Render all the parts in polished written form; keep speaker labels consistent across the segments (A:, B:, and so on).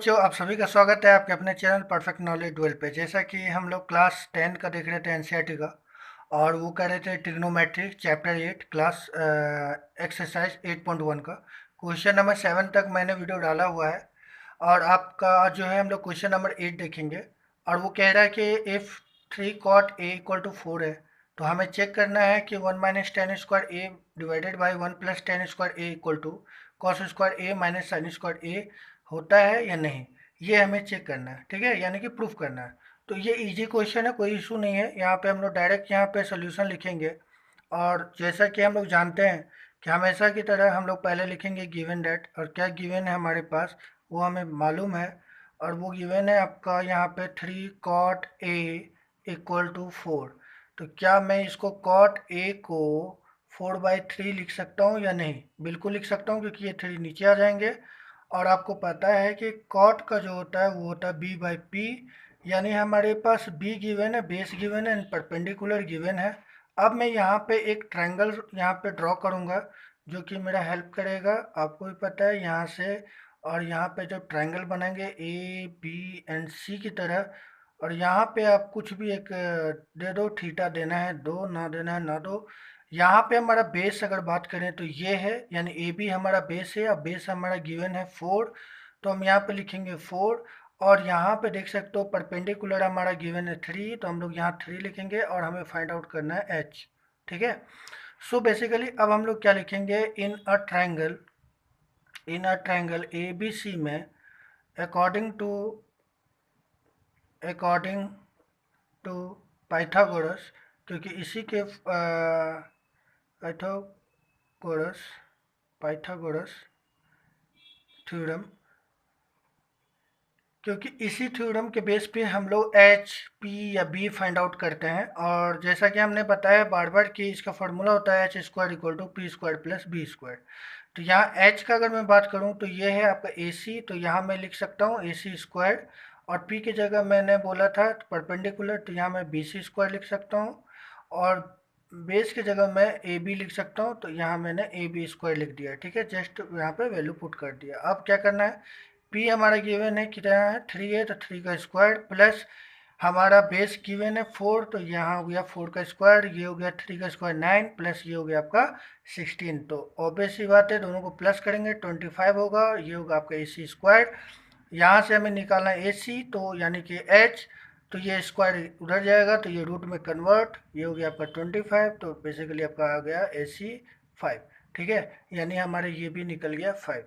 A: बच्चों, आप सभी का स्वागत है आपके अपने चैनल परफेक्ट नॉलेज डुअल पे। जैसा कि हम लोग क्लास 10 का देख रहे थे एनसीईआरटी का, और वो कर रहे थे ट्रिग्नोमेट्री चैप्टर 8 क्लास एक्सरसाइज 8.1 का क्वेश्चन नंबर 7 तक मैंने वीडियो डाला हुआ है। और आपका जो है हम लोग क्वेश्चन नंबर 8 देखेंगे। और वो कह रहा है कि if 3 cot a equal to 4 है, तो हमें चेक करना है कि 1 minus tan square A divided by 1 plus tan square A equal to cos square A minus sine square A होता है या नहीं। ये हमें चेक करना है, ठीक है, यानी कि प्रूफ करना है। तो ये इजी क्वेश्चन है, कोई इशू नहीं है। यहाँ पे हम लोग डायरेक्ट यहाँ पे सोल्यूशन लिखेंगे। और जैसा कि हम लोग जानते हैं कि हमेशा की तरह हम लोग पहले लिखेंगे गिवन डेट, और क्या गिवन है हमारे पास वो हमें मालूम है। और वो गिवन है आपका यहाँ पे 3 cot a इक्वल टू 4। तो क्या मैं इसको cot a को 4/3 लिख सकता हूँ या नहीं? बिल्कुल लिख सकता हूँ, क्योंकि ये 3 नीचे आ जाएंगे। और आपको पता है कि कॉट का जो होता है वो होता है बी बाई पी, यानी हमारे पास बी गिवन है, बेस गिवन है, परपेंडिकुलर गिवन है। अब मैं यहाँ पे एक ट्रायंगल यहाँ पे ड्रॉ करूँगा, जो कि मेरा हेल्प करेगा। आपको भी पता है यहाँ से और यहाँ पे जब ट्रायंगल बनाएंगे ए बी एंड सी की तरह, और यहाँ पे आप कुछ भी एक दे दो, थीटा देना है दो, ना देना है ना दो। यहाँ पे हमारा बेस अगर बात करें तो ये है, यानी ए बी हमारा बेस है, और बेस हमारा गिवन है 4। तो हम यहाँ पे लिखेंगे 4। और यहाँ पे देख सकते हो परपेंडिकुलर हमारा गिवन है 3, तो हम लोग यहाँ 3 लिखेंगे, और हमें फाइंड आउट करना है एच। ठीक है। सो बेसिकली अब हम लोग क्या लिखेंगे, इन a triangle A B C में अकॉर्डिंग टू पाइथागोरस, क्योंकि इसी के पाइथागोरस पाइथागोरस थ्योरम, क्योंकि इसी थ्योरम के बेस पे हम लोग एच पी या बी फाइंड आउट करते हैं। और जैसा कि हमने बताया बार बार कि इसका फॉर्मूला होता है H square equal to P square plus B square. तो यहाँ एच का अगर मैं बात करूँ तो ये है आपका ए सी, तो यहाँ मैं लिख सकता हूँ ए सी स्क्वायर। और पी की जगह मैंने बोला था परपेंडिकुलर, तो यहाँ मैं बी सी स्क्वायर लिख सकता हूँ। और बेस की जगह मैं ए बी लिख सकता हूँ, तो यहाँ मैंने ए बी स्क्वायर लिख दिया। ठीक है, जस्ट यहाँ पे वैल्यू पुट कर दिया। अब क्या करना है, पी हमारा गिवन है कितना है 3 है, तो 3 का स्क्वायर प्लस हमारा बेस गिवन है 4, तो यहाँ हो गया 4 का स्क्वायर, ये हो गया 3 का स्क्वायर 9, प्लस ये हो गया आपका 16। तो ऑब्वियस सी बात है, दोनों को प्लस करेंगे 25 होगा, ये होगा आपका ए सी स्क्वायर। यहाँ से हमें निकालना है ए सी, तो यानी कि एच, तो ये स्क्वायर उधर जाएगा, तो ये रूट में कन्वर्ट, ये हो गया आपका 25, तो बेसिकली आपका आ गया ए सी 5। ठीक है, यानी हमारे ये भी निकल गया 5।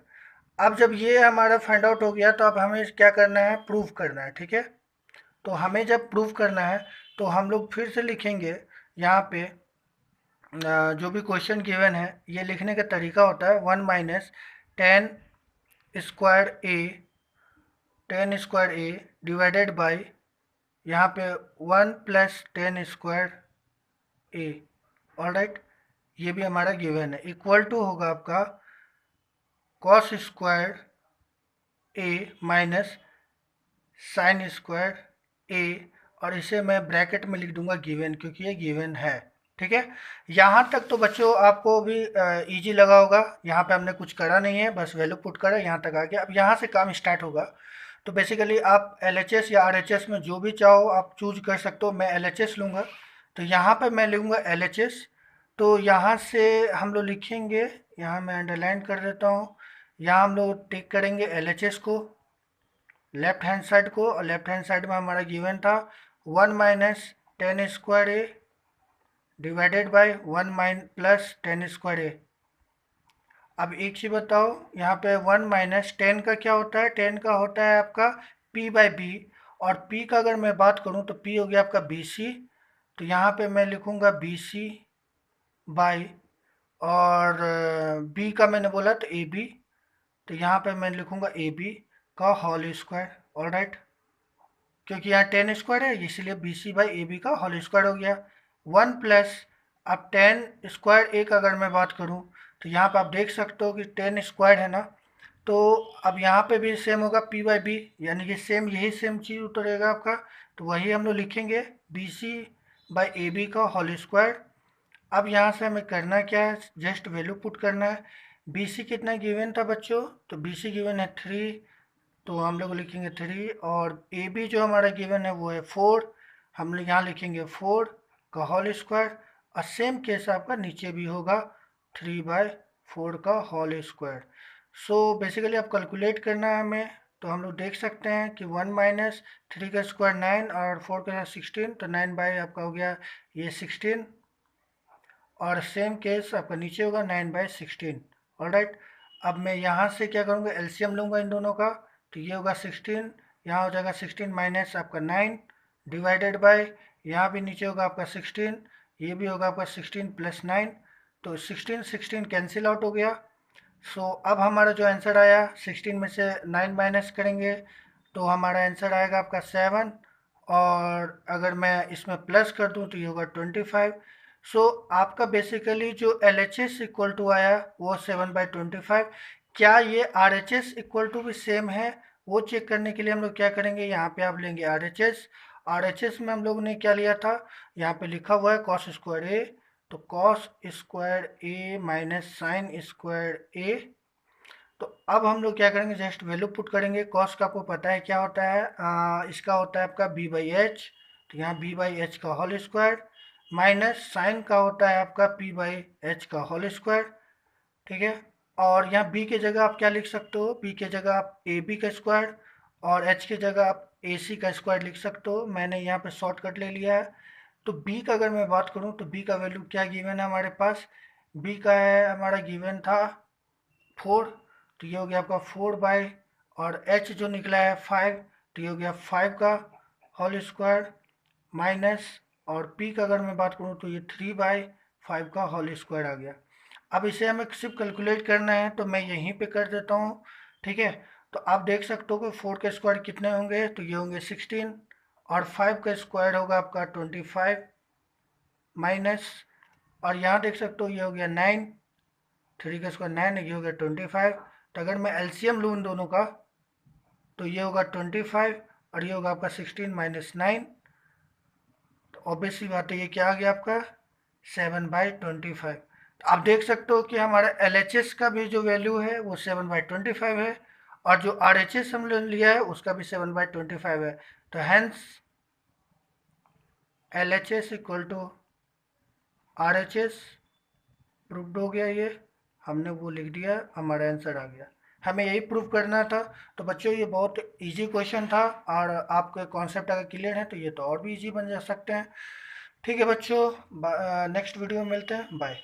A: अब जब ये हमारा फाइंड आउट हो गया, तो अब हमें क्या करना है, प्रूव करना है। ठीक है, तो हमें जब प्रूव करना है तो हम लोग फिर से लिखेंगे यहाँ पे जो भी क्वेश्चन गिवन है, ये लिखने का तरीका होता है 1 minus tan square A divided by यहाँ पे 1 प्लस टेन स्क्वायर ए। ऑलराइट, ये भी हमारा गिवन है, इक्वल टू होगा आपका cos square A minus sine square ए। और इसे मैं ब्रैकेट में लिख दूंगा गिवन, क्योंकि ये गिवन है। ठीक है, यहाँ तक तो बच्चों आपको भी इजी लगा होगा। यहाँ पे हमने कुछ करा नहीं है, बस वैल्यू पुट करा, यहाँ तक आ गया। अब यहाँ से काम स्टार्ट होगा। तो बेसिकली आप LHS या RHS में जो भी चाहो आप चूज कर सकते हो। मैं LHS लूँगा, तो यहाँ पर मैं लूँगा LHS। तो यहाँ से हम लोग लिखेंगे, यहाँ मैं अंडरलाइन कर देता हूँ, यहाँ हम लोग टिक करेंगे LHS को, लेफ्ट हैंड साइड को। और लेफ्ट हैंड साइड में हमारा गिवन था 1 minus tan square A divided by 1 plus tan square A. अब एक चीज़ बताओ, यहाँ पे 1 माइनस टेन का क्या होता है, 10 का होता है आपका p बाई बी। और p का अगर मैं बात करूँ तो p हो गया आपका बी सी, तो यहाँ पे मैं लिखूँगा बी सी बाई, और b का मैंने बोला तो ए बी, तो यहाँ पे मैं लिखूँगा ए बी का होल स्क्वायर। ऑल राइट, क्योंकि यहाँ टेन स्क्वायर है, इसलिए B C by A B का होल स्क्वायर हो गया। 1 प्लस, अब टेन स्क्वायर ए का अगर मैं बात करूँ तो यहाँ पे आप देख सकते हो कि 10 स्क्वायर है ना, तो अब यहाँ पे भी सेम होगा p बाई बी, यानी कि सेम यही सेम चीज़ उतरेगा आपका। तो वही हम लोग लिखेंगे B C by A B का होल स्क्वायर। अब यहाँ से हमें करना क्या है, जस्ट वैल्यू पुट करना है। बी सी कितना गिवन था बच्चों, तो बी सी गिवन है 3 तो हम लोग लिखेंगे 3 और ए बी जो हमारा गिवन है वो है 4, हम लोग यहाँ लिखेंगे 4 का होल स्क्वायर। और सेम केस आपका नीचे भी होगा 3/4 का होल स्क्वायर। सो बेसिकली आप कैलकुलेट करना है हमें, तो हम लोग देख सकते हैं कि 1 माइनस 3 का स्क्वायर 9 और 4 के साथ 16, तो 9 बाई आपका हो गया ये 16, और सेम केस आपका नीचे होगा 9/16। ऑलराइट, अब मैं यहाँ से क्या करूँगा, एलसीएम लूँगा इन दोनों का, तो ये होगा 16, यहाँ हो जाएगा 16 माइनस आपका 9 डिवाइडेड बाय, यहाँ भी नीचे होगा आपका 16, ये भी होगा आपका 16 प्लस 9, तो 16 16 कैंसिल आउट हो गया। सो अब हमारा जो आंसर आया 16 में से 9 माइनस करेंगे तो हमारा आंसर आएगा आपका 7, और अगर मैं इसमें प्लस कर दूं तो ये होगा 25। सो आपका बेसिकली जो L H S equal to आया वो 7/25। क्या ये R H S equal to भी सेम है, वो चेक करने के लिए हम लोग क्या करेंगे, यहाँ पे आप लेंगे are H S. Are H S में हम लोग ने क्या लिया था, यहाँ पे लिखा हुआ है कॉस स्क्वायर ए, तो cos square A minus sine square ए। तो अब हम लोग क्या करेंगे, जस्ट वैल्यू पुट करेंगे। कॉस का आपको पता है क्या होता है, इसका होता है आपका b/h, तो यहाँ b/h का होल स्क्वायर, माइनस साइन का होता है आपका p/h का होल स्क्वायर। ठीक है, और यहाँ b के जगह आप क्या लिख सकते हो, b के जगह आप ab का स्क्वायर, और h के जगह आप ac का स्क्वायर लिख सकते हो। मैंने यहाँ पे शॉर्टकट ले लिया है। तो b का अगर मैं बात करूँ तो b का वैल्यू क्या गिवन है हमारे पास, b का है हमारा गिवन था 4, तो ये हो गया आपका 4 और h जो निकला है 5, तो ये हो गया 5 का होल स्क्वायर माइनस, और p का अगर मैं बात करूँ तो ये 3/5 का होल स्क्वायर आ गया। अब इसे हमें सिर्फ कैलकुलेट करना है तो मैं यहीं पे कर देता हूँ। ठीक है, तो आप देख सकते हो कि 4 के स्क्वायर कितने होंगे, तो ये होंगे 16, और 5 का स्क्वायर होगा आपका 25 माइनस, और यहाँ देख सकते हो ये हो गया 9, 3 का स्क्वायर 9, ये हो गया 25। तो अगर मैं एलसीएम लूँ इन दोनों का तो ये होगा 25 और ये होगा आपका 16 माइनस 9, तो ऑब्वियसली बात है ये क्या आ गया आपका 7/25। तो आप देख सकते हो कि हमारा एल का भी जो वैल्यू है वो 7/25 है, और जो आर हमने लिया है उसका भी 7/25 है। तो hence L equal to R proved हो गया, ये हमने वो लिख दिया, हमारा आंसर आ गया। हमें यही प्रूव करना था। तो बच्चों ये बहुत इजी क्वेश्चन था, और आपके कॉन्सेप्ट अगर क्लियर है तो ये तो और भी इजी बन जा सकते हैं। ठीक है बच्चों, नेक्स्ट वीडियो में मिलते हैं, बाय।